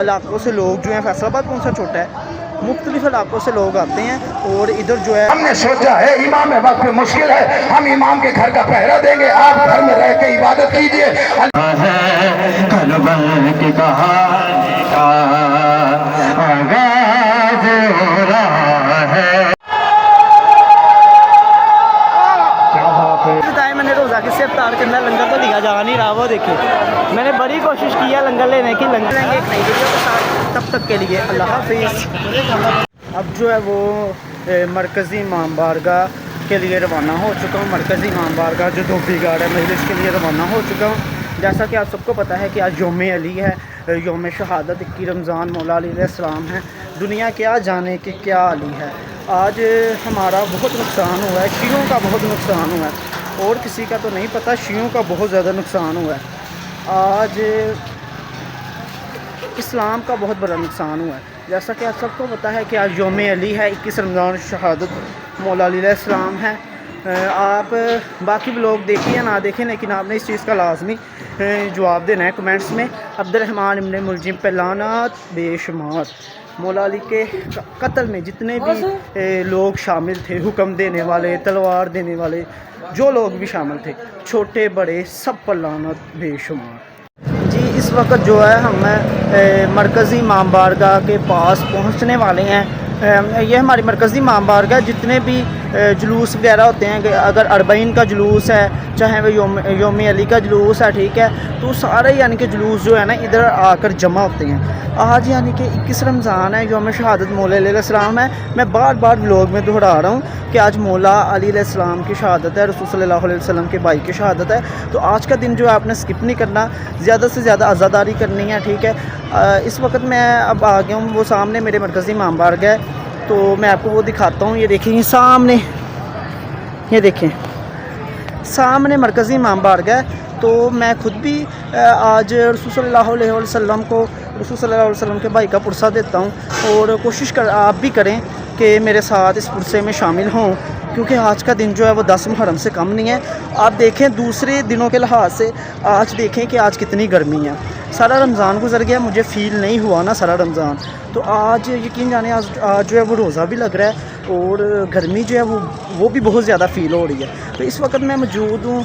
इलाकों से लोग जो हैं, फैसलाबाद कौन सा छोटा है, मुख्तलिफ इलाकों से लोग आते हैं और इधर जो है हमने सोचा है इमाम वक्त मुश्किल है, हम इमाम के घर का पहरा देंगे, आप घर में रह के इबादत कीजिए। मैंने रोज़ा किससे अफ्तार करना, लंगर तो दिखा जा नहीं रहा, वो देखिए मैंने बड़ी कोशिश की है लंगर लेने की, लंगर लेंगे एक नई वीडियो के साथ, तब तक के लिए अल्लाह हाफिज़। अब जो है वो मरकज़ी इमाम बारगाह के लिए रवाना हो चुका हूँ। मरकज़ी इमाम बारगाह जो धोबी गाड़ है मजलिस के लिए रवाना हो चुका हूँ। जैसा कि आप सबको पता है कि आज यौम अली है, यौम शहादत 21 रमज़ान मौला अली अलैहिस्सलाम है। दुनिया क्या जाने कि क्या अली है। आज हमारा बहुत नुकसान हुआ है, शीयों का बहुत नुकसान हुआ है, और किसी का तो नहीं पता, शीयों का बहुत ज़्यादा नुकसान हुआ है। आज इस्लाम का बहुत बड़ा नुकसान हुआ है। जैसा कि आप सबको पता है कि आज यौम अली है, 21 रमज़ान शहादत मौला अली अलैहिस्सलाम है। आप बाकी लोग देखें या ना देखें, लेकिन आपने इस चीज़ का लाजमी जवाब देना है कमेंट्स में। अब्दुर्रहमान इब्न मुलजिम पे लानत बेशुमार। मौला अली के कत्ल में जितने भी लोग शामिल थे, हुक्म देने वाले, तलवार देने वाले, जो लोग भी शामिल थे, छोटे बड़े, सब पर लानत बेशुमार। जी इस वक्त जो है हम मरकज़ी इमाम बारगाह के पास पहुंचने वाले हैं। ये हमारी मरकज़ी इमाम बारगाह, जितने भी जुलूस वगैरह होते हैं, अगर अरबईन का जुलूस है, चाहे वो यौम अली का जुलूस है, ठीक है, तो सारे यानी कि जुलूस जो है ना इधर आकर जमा होते हैं। आज यानी कि 21 रमज़ान है, यौम शहादत मौला अली अलैहिस्सलाम है। मैं बार बार व्लॉग में दोहरा रहा हूँ कि आज मौला अली अलैहिस्सलाम की शहादत है, रसूल सल्लल्लाहु अलैहि वसल्लम के भाई की शहादत है। तो आज का दिन जो है आपने स्किप नहीं करना, ज़्यादा से ज़्यादा आज़ादारी करनी है, ठीक है। इस वक्त मैं अब आ गया हूँ, वो सामने मेरे मरकज़ी इमाम बारगाह है, तो मैं आपको वो दिखाता हूँ। ये देखें सामने, ये देखें सामने मरकज़ी इमाम बारगाह है। तो मैं खुद भी आज रसूल सल्लल्लाहु अलैहि वसल्लम को, रसूल सल्लल्लाहु अलैहि वसल्लम के भाई का पुरसा देता हूँ, और कोशिश कर आप भी करें कि मेरे साथ इस पुरसे में शामिल हों, क्योंकि आज का दिन जो है वो 10 मुहर्रम से कम नहीं है। आप देखें दूसरे दिनों के लिहाज से आज देखें कि आज कितनी गर्मी है। सारा रमज़ान गुजर गया, मुझे फ़ील नहीं हुआ ना सारा रमज़ान, तो आज यकीन जाने आज जो है वो रोज़ा भी लग रहा है, और गर्मी जो है वो भी बहुत ज़्यादा फ़ील हो रही है। तो इस वक्त मैं मौजूद हूँ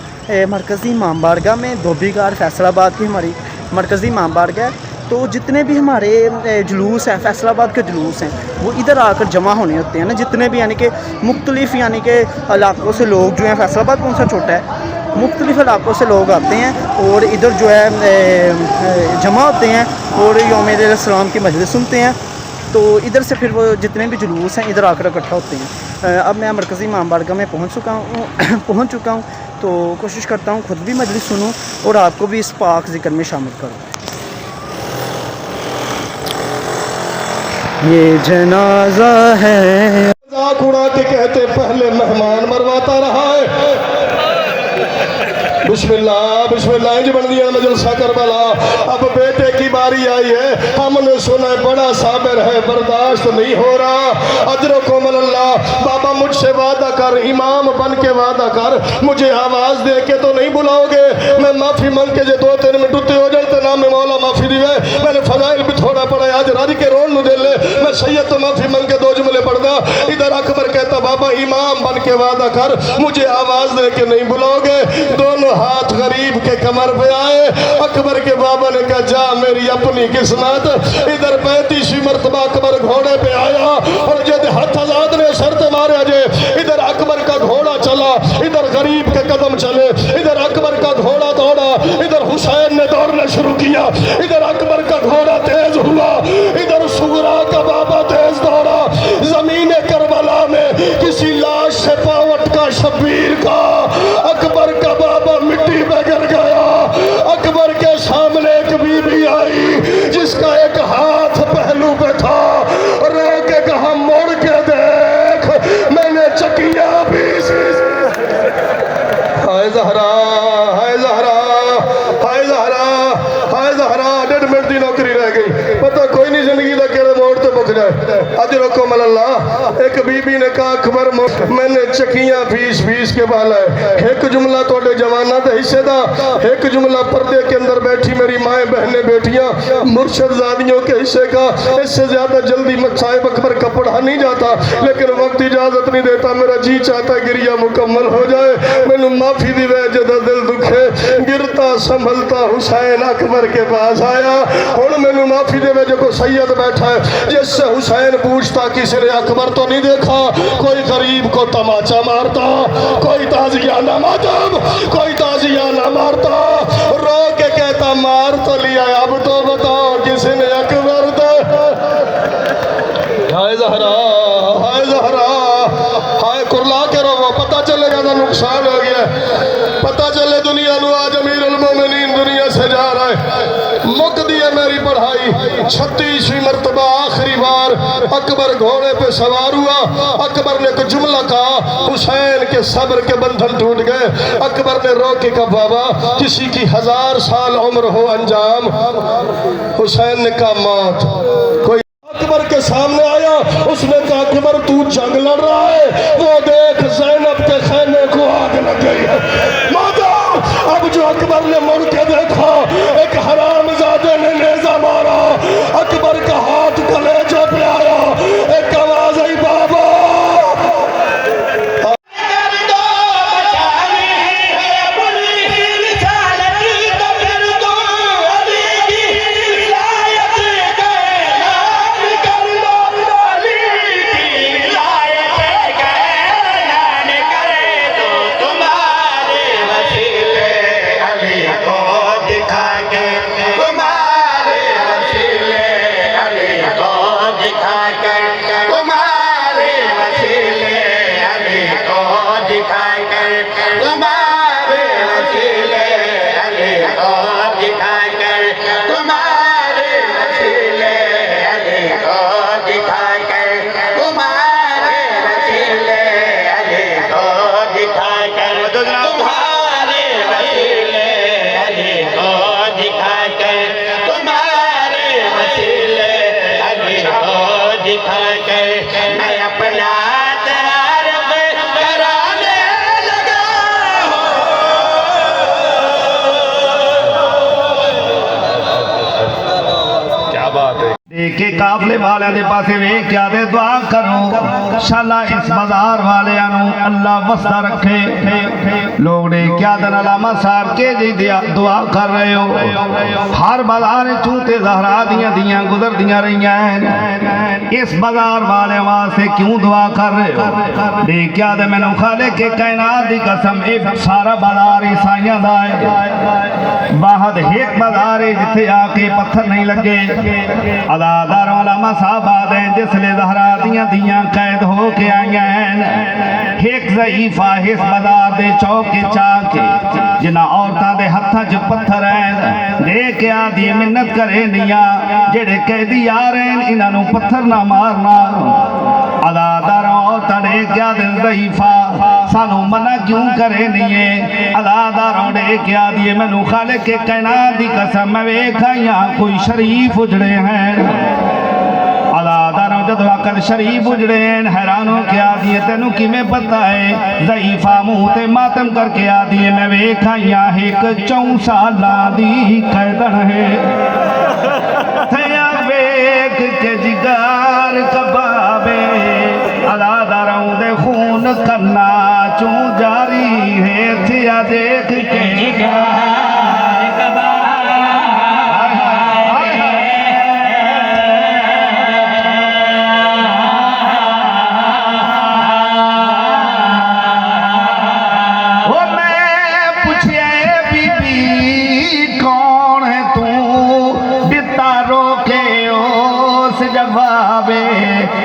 मरकज़ी इमाम बारगाह में, धोबी गाड़ फैसलाबाद की हमारी मरकज़ी इमाम बारगाह। तो जितने भी हमारे जुलूस हैं, फैसलाबाद के जुलूस हैं, वो इधर आकर जमा होने होते हैं ना, जितने भी यानी कि मुख्तलिफ़ यानी कि इलाकों से लोग जो हैं, फैसलाबाद कौन सा छोटा है, मुख्तलिफ़ इलाकों से लोग आते हैं और इधर जो है जमा होते हैं और यौम अली अलैहिस्सलाम की मजलिस सुनते हैं। तो इधर से फिर वो जितने भी जुलूस हैं इधर आकर इकट्ठा होते हैं। अब मैं मरकज़ी इमाम बारगाह में पहुंच चुका हूँ, तो कोशिश करता हूँ खुद भी मजलिस सुनूँ और आपको भी इस पाक ज़िक्र में शामिल करूँ। ये जनाजा है, मजाक उड़ा के कहते पहले मेहमान मरवाता रहा है। बिस्मिल्लाह बिस्मिल्लाह इंज बन दिया मजलसा करबला। अब बेटे की बारी आई है, हमने सुना है बड़ा साबिर है, बर्दाश्त नहीं हो रहा। अजरो कोमल अल्लाह, बाबा मुझसे वादा कर, इमाम बन के वादा कर, मुझे आवाज दे के तो नहीं बुलाओगे। मैं माफी मांग के जो 2-3 मिनट उत्ते हो जाते ना, मैं मौला माफी दिवे, मैंने फजाइल भी थोड़ा पड़ा आज राजी के रोल दे ले, मैं सैयद तो माफी मांग के 2 जुमले पढ़दा। इधर अकबर कहता बाबा इमाम बन के वादा कर, मुझे आवाज दे के नहीं बुलाओगे। दोनों हाथ गरीब के कमर पे आए। अकबर के बाबा ने कहा जा मेरी अपनी किस्मत। इधर 35वीं मरतबा अकबर घोड़े पे आया और जब हाथ आजाद ने शर्त मारे जे, इधर अकबर का घोड़ा चला, इधर गरीब के कदम चले, इधर अकबर का घोड़ा दौड़ा, इधर हुसैन ने दौड़ना शुरू किया, इधर अकबर का घोड़ा तेज हुआ, इधर सुगरा का बाबा तेज दौड़ा। जमीने करबला में किसी लाश से पावट का शबीर का अकबर का बाबा मिट्टी में गिर गया। अकबर के सामने एक बीबी आई जिसका एक हाथ पहलू पे था, रो के कहा मोड़ के देख मैंने चकिया भी। हाय ज़हरा हाय ज़हरा हाय ज़हरा हाय ज़हरा, 1.5 मिनट की नौकरी रह गई, पता कोई नहीं जिंदगी का केड़े मोड़ तो मुक जाए। अजरकुम अल्लाह। एक बीबी ने कहा अकबर मैंने चकियां फीस के वाला है। एक जुमला थोड़े जवाना के हिस्से का, एक जुमला पर्दे के अंदर बैठी मेरी माएँ बहनें बेटियां मुर्शदादियों के हिस्से का। इससे ज्यादा जल्दी साहिब अकबर का पढ़ा नहीं जाता, लेकिन वक्त इजाजत नहीं देता। मेरा जी चाहता है गिरिया मुकम्मल हो जाए। मैनू माफी दी वजह जदा दिल दुखे गिरता संभलता हुसैन अकबर के पास आया। हुण मैनू माफी दे जो को सैयद बैठा है, जिससे हुसैन पूछता किसी ने अकबर तो नहीं देखा। कोई गरीब को तमाचा मारता, कोई ताजिया ना मातम, कोई ताजिया ना मारता। रो के कहता मार तो लिया, अब तो बताओ किसी ने अकबर तो। हाय जहरा, हाय जहरा, हाय कुरला के रो, पता चलेगा तो नुकसान हो गया। पता चले दुनिया नु आज अमीरुल मोमिनीन दुनिया से जा रहा है। मुक दी है मेरी पढ़ाई। 36वीं मरतबा आखिरी बार अकबर घोड़े पे सवार हुआ। अकबर ने कुछ जुमला कहा, हुसैन के सब्र के बंधन टूट गए। अकबर ने रो के कहा बाबा किसी की 1000 साल उम्र हो अंजाम। हुसैन ने कहा मौत। कोई अकबर के सामने आया, उसने कहा अकबर तू जंग लड़ रहा है, वो देख ज़ैनब के खैमे को आग लग गई है। माता अब जो अकबर ने मुड़ के देखा, एक हरामजादे ने नेजा मारा। अकबर का हाथ कलेजे पे आया, एक आवाज आई बाबा। के काफले वाले दे पासे वे क्या दे दुआ करो शाला इस बाजार वाले अल्लाह वसदा रखे। लोग ने क्या दिन अलामा साहब के जी दुआ कर रहे हो। हर बाजार चूते जहरा दियां गुजर दियां रही हैं, इस बाजार वाले वास्ते क्यों दुआ कर रहे हो। दे क्या दे मैनू खाले के कायनात दी कसम एक सारा बाजार ईसाइयां दा है। बाहर एक बाजार है जिथे आके पत्थर नहीं लगे। अदादार अलामा साहब आदे जिसले जहरा दियां कैद हो के आई हैं। एक ज़ईफा इस बाजार दे चौके चाके जिन्ना औरतां दे हत्थां च पत्थर है लेके आदी मिन्नत करे निया जेड़े कैदी आ रहे हैं इन्हां नूं पत्थर ना मारना। अदादार औरतां ने क्या दिन ज़ईफा सानू मना क्यों करे नहीं है। अदादारों ने क्या दिए मैनू खाले के कायनात दी कसम मैं वेखाइया कोई शरीफ उजड़े हैं। अदादारों जब वक्त शरीफ उजड़े हैरान हो के आ दिए तेनू किमें पता है। ज़ईफा मुँह ते मातम करके आ दिए मैं वेखाइया एक 4 साला दी कैदन है। थया वेख के जिगार कबाबे अदादारों दे खून करना चू जारी है। थिया देख के जिगार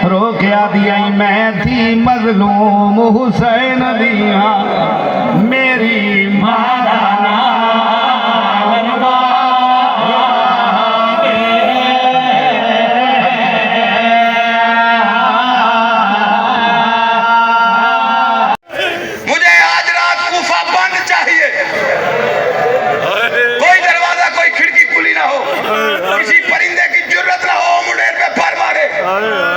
रोकिया दिया मैं थी मजलूम हुसैन दिया मेरी मादाना मुझे आज रात कूफा बंद चाहिए। कोई दरवाजा कोई खिड़की खुली ना हो, किसी परिंदे की जरूरत ना हो मुंडेर पे पर मारे।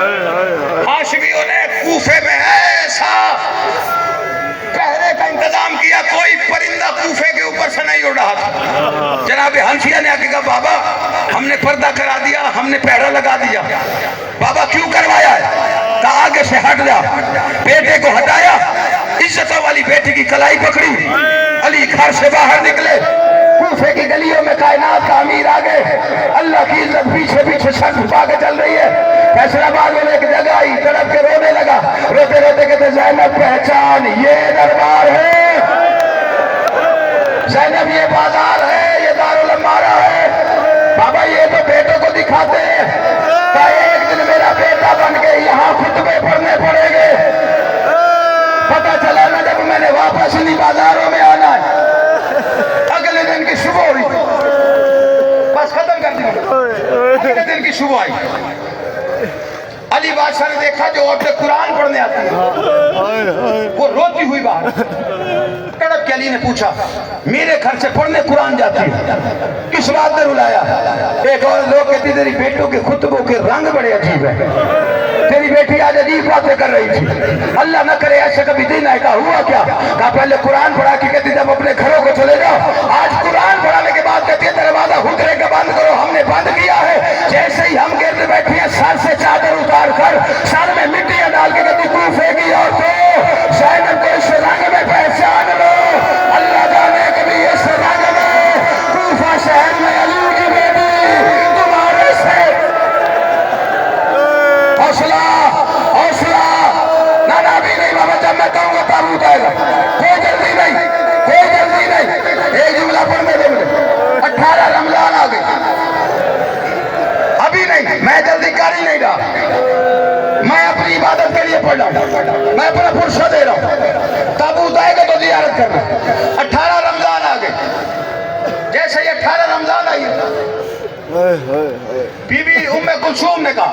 ऐसा पहरे का इंतजाम किया, कोई परिंदा कूफे के ऊपर से नहीं उड़ रहा था। जनाब हंसिया ने आके कहा बाबा हमने पर्दा करा दिया, हमने पहरा लगा दिया। बाबा क्यों करवाया है? कहा आगे से हट जा। बेटे को हटाया, इज्जतों वाली बेटी की कलाई पकड़ी, अली घर से बाहर निकले। कूफे की गलियों में कायनात का अमीर आ गए, अल्लाह की इज्जत पीछे पीछे सर झुका के चल रही है। फैसलाबाद में एक जगह आई, तड़प के रोने लगा। रोते रोते कहते ज़ैनब पहचान, ये दरबार है, ज़ैनब ये बाजार है, ये दारुल अमारा है। बाबा ये तो बेटों को दिखाते हैं, क्या एक दिन मेरा बेटा बन के यहाँ खुतबे पढ़ने पड़ेंगे। पता चला ना जब मैंने वापस इन्हीं बाजारों में आना है, अगले दिन की सुबह हुई, बस खत्म कर दी। अगले दिन की सुबह आई, अली बादशाह ने देखा जो औरतें कुरान पढ़ने आती है वो रोती हुई बाहर। तड़प के अली ने पूछा मेरे घर से पढ़ने कुरान जाती है, किस बात ने रुलाया? एक और लोग कहती तेरी बेटों के खुतबों के रंग बड़े अजीब है, तेरी बेटी आज अजीब बातें कर रही थी। अल्लाह न करे ऐसा कभी दिन आएगा। हुआ क्या? कहा पहले कुरान पढ़ा के कहती जब अपने घरों को चले जाओ, आज कुरान पढ़ाने के बाद कहती है दरवाजा हुजरे का बंद करो, हमने बंद किया है। जैसे ही हम गिरते बैठे हैं सर से चादर उतार कर सर में मिट्टियां डाल के कहती कूफे की औरतों ज़ैनब को इस रंग में पहचान लो। अल्लाह जाने कभी इस रंग में कूफा शहर में अली की बेटी तुम्हारे से हौसला हौसला नाना भी नहीं। बाबा जब मैं कहूँगा ताबूत आएगा, कोई जल्दी नहीं, कोई जल्दी नहीं। एक जुमला पढ़ने दे मुझे। 18 रमजान आ गई, अभी नहीं, मैं जल्दी कर ही नहीं रहा, मैं अपनी इबादत के लिए पढ़ रहा हूँ, मैं अपना फुर्सत दे रहा हूँ। ताबूत आएगा तो जियारत करना। 18 रमजान आ गए। जैसे ही 18 रमजान आई, बीबी उम्मे कुलसूम ने कहा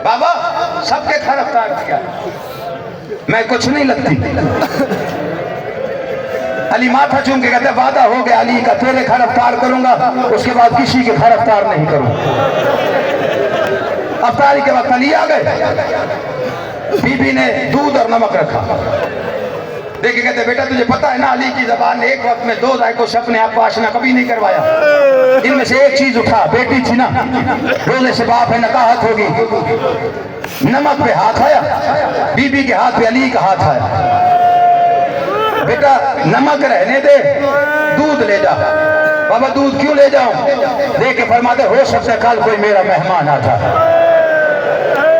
बाबा सबके घर अफ्तार किया, मैं कुछ नहीं लगती। अली माथा चूम के कहते वादा हो गया अली का, तेरे घर अफ्तार करूंगा, उसके बाद किसी के घर अफ्तार नहीं करूंगा। अफ्तारी के वक्त अली आ गए, बीबी ने दूध और नमक रखा। देखिए कहते बेटा तुझे पता है ना अली की जबान ने एक वक्त में 2 जायकों से अपने आप को आशना कभी नहीं करवाया। इनमें से एक चीज उठा, बेटी थी ना, रोने से बाप है नकाहत होगी। नमक पे हाथ आया, बीबी के हाथ पे अली का हाथ आया। बेटा नमक रहने दे, दूध ले जा। बाबा दूध क्यों ले जाऊं? देख के फरमाते हो सकता है कल कोई मेरा मेहमान आता,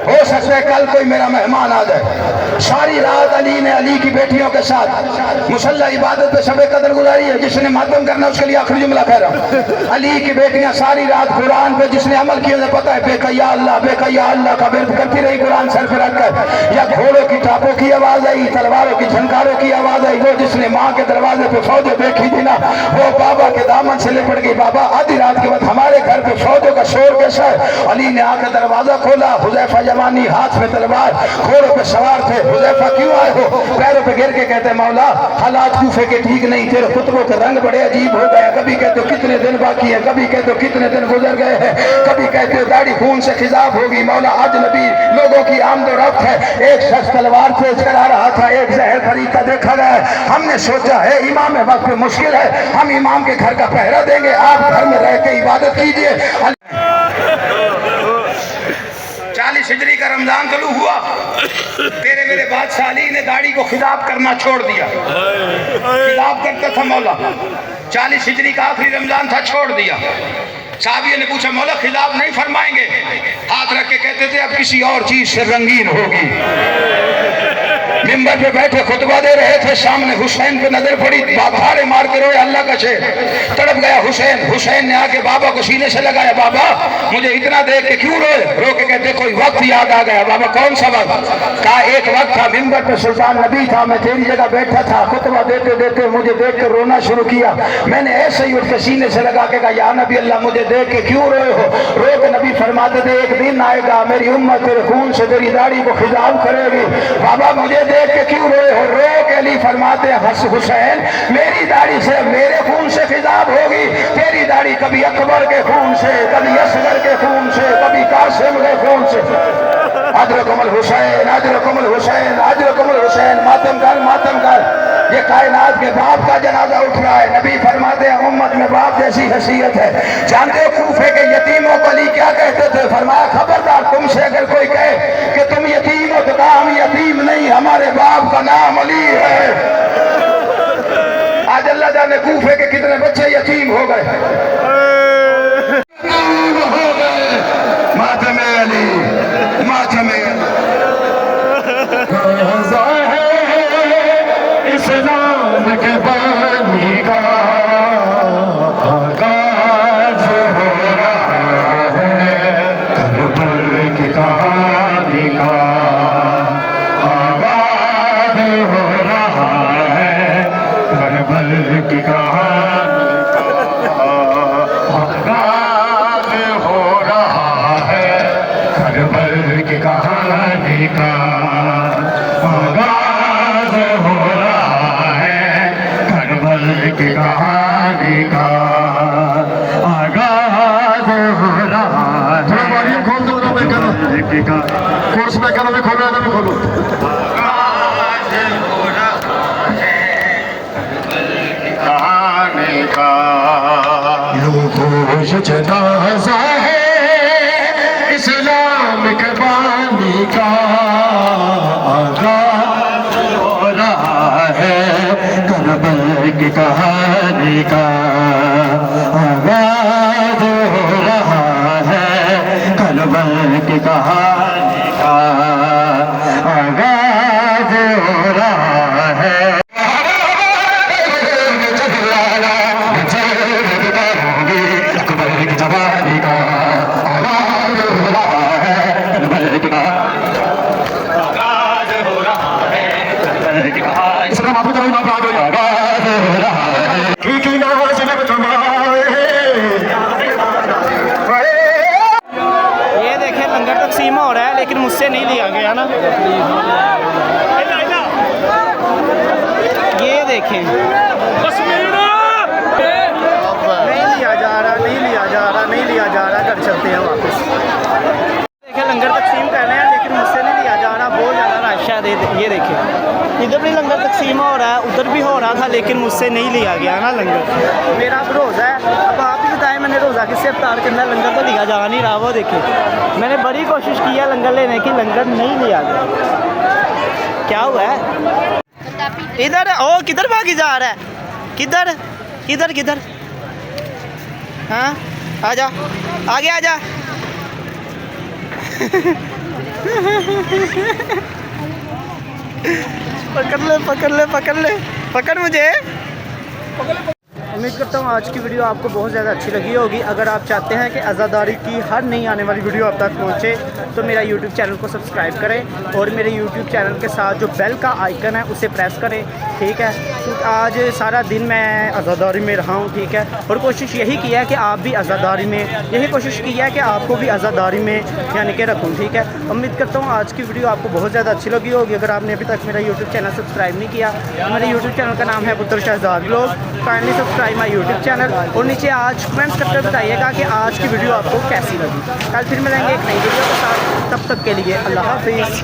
हो सकता है कल कोई मेरा मेहमान आ जाए। सारी रात अली ने अली की बेटियों के साथ मुसल्ला इबादत पे शबे कदर गुजारी है। जिसने मातम करना उसके लिए आखिरी जुमला कह रहा हूँ। अली की बेटियां सारी रात कुरान पे जिसने अमल किया पता है बेकैया अल्लाह का विर्द करती रही कुरान सर पे रखकर। या घोड़ों की टापों की आवाज आई, तलवारों की झंकारों की आवाज आई। वो जिसने माँ के दरवाजे पे फौजें देखी थी ना, वो बाबा के दामन से लिपट गई। बाबा आधी रात के बाद हमारे घर पे फौजों का शोर कैसा है? अली ने आकर दरवाजा खोला, हुज़ैफा जवानी हाथ में तलवार, घोड़ों पे सवार थे। हुज़ैफा क्यों आए हो? पैरों पे गिर के कहते मौला हालात कूफे के ठीक नहीं, तेरे खुतबों के रंग बड़े अजीब हो गए। कभी कहते हो कितने दिन बाकी है, कभी कहते हो कितने दिन गुजर गए हैं, कभी कहते हो दाढ़ी खून से खिजाब होगी। मौला अजनबी लोगों की आमद और रफ्त है। एक शख्स तलवार से चला रहा था, एक जहर खरीदता देखा गया है। हमने सोचा है इमाम वक्त मुश्किल है, हम इमाम के घर का पहरा देंगे, आप घर में रह के इबादत कीजिए। 40 हिजरी का रमजान चालू हुआ, तेरे मेरे बादशाह अली ने दाढ़ी को खिताब करना छोड़ दिया। खिताब करता था मौला, 40 हिजरी का आखिरी रमजान था, छोड़ दिया। साहबियों ने पूछा मौला खिताब नहीं फरमाएंगे? हाथ रख के कहते थे अब किसी और चीज से रंगीन होगी। मिंबर पे बैठे खुतबा दे रहे थे, सामने हुसैन पे नजर पड़ी, भाड़े मार के रोए अल्लाह का शेर, तड़प गया हुसैन। हुसैन ने आके बाबा को सीने से लगाया, बाबा मुझे इतना देख के क्यों रोए? रो के कहते कोई वक्त याद आ गया। बाबा कौन सा वक्त? कहा एक वक्त था मिंबर पे सुल्तान नबी था, मैं तेरी जगह बैठा था, खुतबा देते देते मुझे देख कर रोना शुरू किया। मैंने ऐसे ही उठ के सीने से लगा के कहा या नबी अल्लाह मुझे देख के क्यों रोए हो? रो के नबी फरमाते थे एक दिन आएगा मेरी उम्मत तेरे खून से तेरी दाढ़ी को खिताब करेगी। बाबा मुझे देख के क्यों रोए हो? रो के अली फरमाते हस हुसैन मेरी दाढ़ी से मेरे खून से खिताब होगी, तेरी दाढ़ी कभी अकबर के खून से, कभी असगर के खून से, कभी कासिम के खून से। अजरकुमुल हुसैन, अजरकुमुल हुसैन, अजरकुमुल हुसैन, मातम कर, मातम कर। ये कायनात के बाप का जनाजा उठ रहा है। नबी फरमाते हैं उम्मत में बाप जैसी हैसियत है। जानते हो कूफे के यतीमों को अली क्या कहते थे? फरमाया खबरदार तुमसे अगर कोई कहे कि तुम यतीम हो तो कहा हम यतीम नहीं, हमारे बाप का नाम अली है। आज अल्लाह जाने कूफे के कितने बच्चे यतीम हो गए, मातम अली, मातम इस्लाम के बानी का आगाज हो रहा है, करबल की कहानी का आगाज हो रहा है, करबल की कहानी का आगाज हो रहा है, करबल की कहानी का आगाज हो रहा है, करबल की कहानी का आगाज हो रहा है। वॉल्यूम खोल दो ना, मैं करो कोर्स में करो, मैं खोलो ना, मैं खोलो। आगाज हो रहा है, करबल की कहानी का लोगों से जनाजा है इस्लाम के बानी का आगाज हो रहा है, करबल की कहानी का आगाज हो रहा है, करबल की कहानी का आगाज हो रहा है। जवानी का आगाज हो रहा है, करबल की आगाज हो रहा है, करबल की कहानी इसका माफी करो ना, आगाज हो रहा है। की नाज में तुम्हारे ये देखें लंगर तकसीम हो रहा है लेकिन मुझसे नहीं लिया गया ना। ये देखें नहीं लिया जा रहा, नहीं लिया जा रहा, नहीं लिया जा रहा। घर चलते हैं वापस। देखें लंगर तकसीम कर रहे हैं लेकिन मुझसे नहीं लिया जा रहा, बहुत ज़्यादा रश है। ये देखें इधर भी लंगर तकसीम हो रहा है, उधर भी हो रहा था लेकिन मुझसे नहीं लिया गया ना लंगर। मेरा अब रोज़ा है, अब आप ही बताएं मैंने रोज़ा किससे इफ्तार करना, लंगर तो लिया जा नहीं रहा। वो देखें मैंने बड़ी कोशिश की है लंगर लेने की, लंगर नहीं लिया गया। क्या हुआ है इधर? ओ किधर भागी जा रहा है? किधर किधर किधर? हाँ आजा, आगे आजा। पकड़ ले पकड़ ले पकड़ ले, पकड़ मुझे। उम्मीद करता हूँ आज की वीडियो आपको बहुत ज़्यादा अच्छी लगी होगी। अगर आप चाहते हैं कि आज़ादारी की हर नई आने वाली वीडियो आप तक पहुँचे तो मेरा YouTube चैनल को सब्सक्राइब करें और मेरे YouTube चैनल के साथ जो बेल का आइकन है उसे प्रेस करें, ठीक है। आज सारा दिन मैं आज़ादारी में रहा हूँ, ठीक है, और कोशिश यही की है कि आप भी आज़ादारी में, यही कोशिश की है कि आपको भी आज़ादारी में यानी कि रखूँ, ठीक है। उम्मीद करता हूँ आज की वीडियो आपको बहुत ज़्यादा अच्छी लगी होगी। अगर आपने अभी तक मेरा YouTube चैनल सब्सक्राइब नहीं किया तो मेरे YouTube चैनल का नाम है पुत्र Shahzad vlog, kindly subscribe my YouTube channel. और नीचे आज कमेंट्स करके बताइएगा कि आज की वीडियो आपको कैसी लगी। कल फिर मिलेंगे एक नई वीडियो के साथ, तब तक के लिए अल्लाह हाफिज़।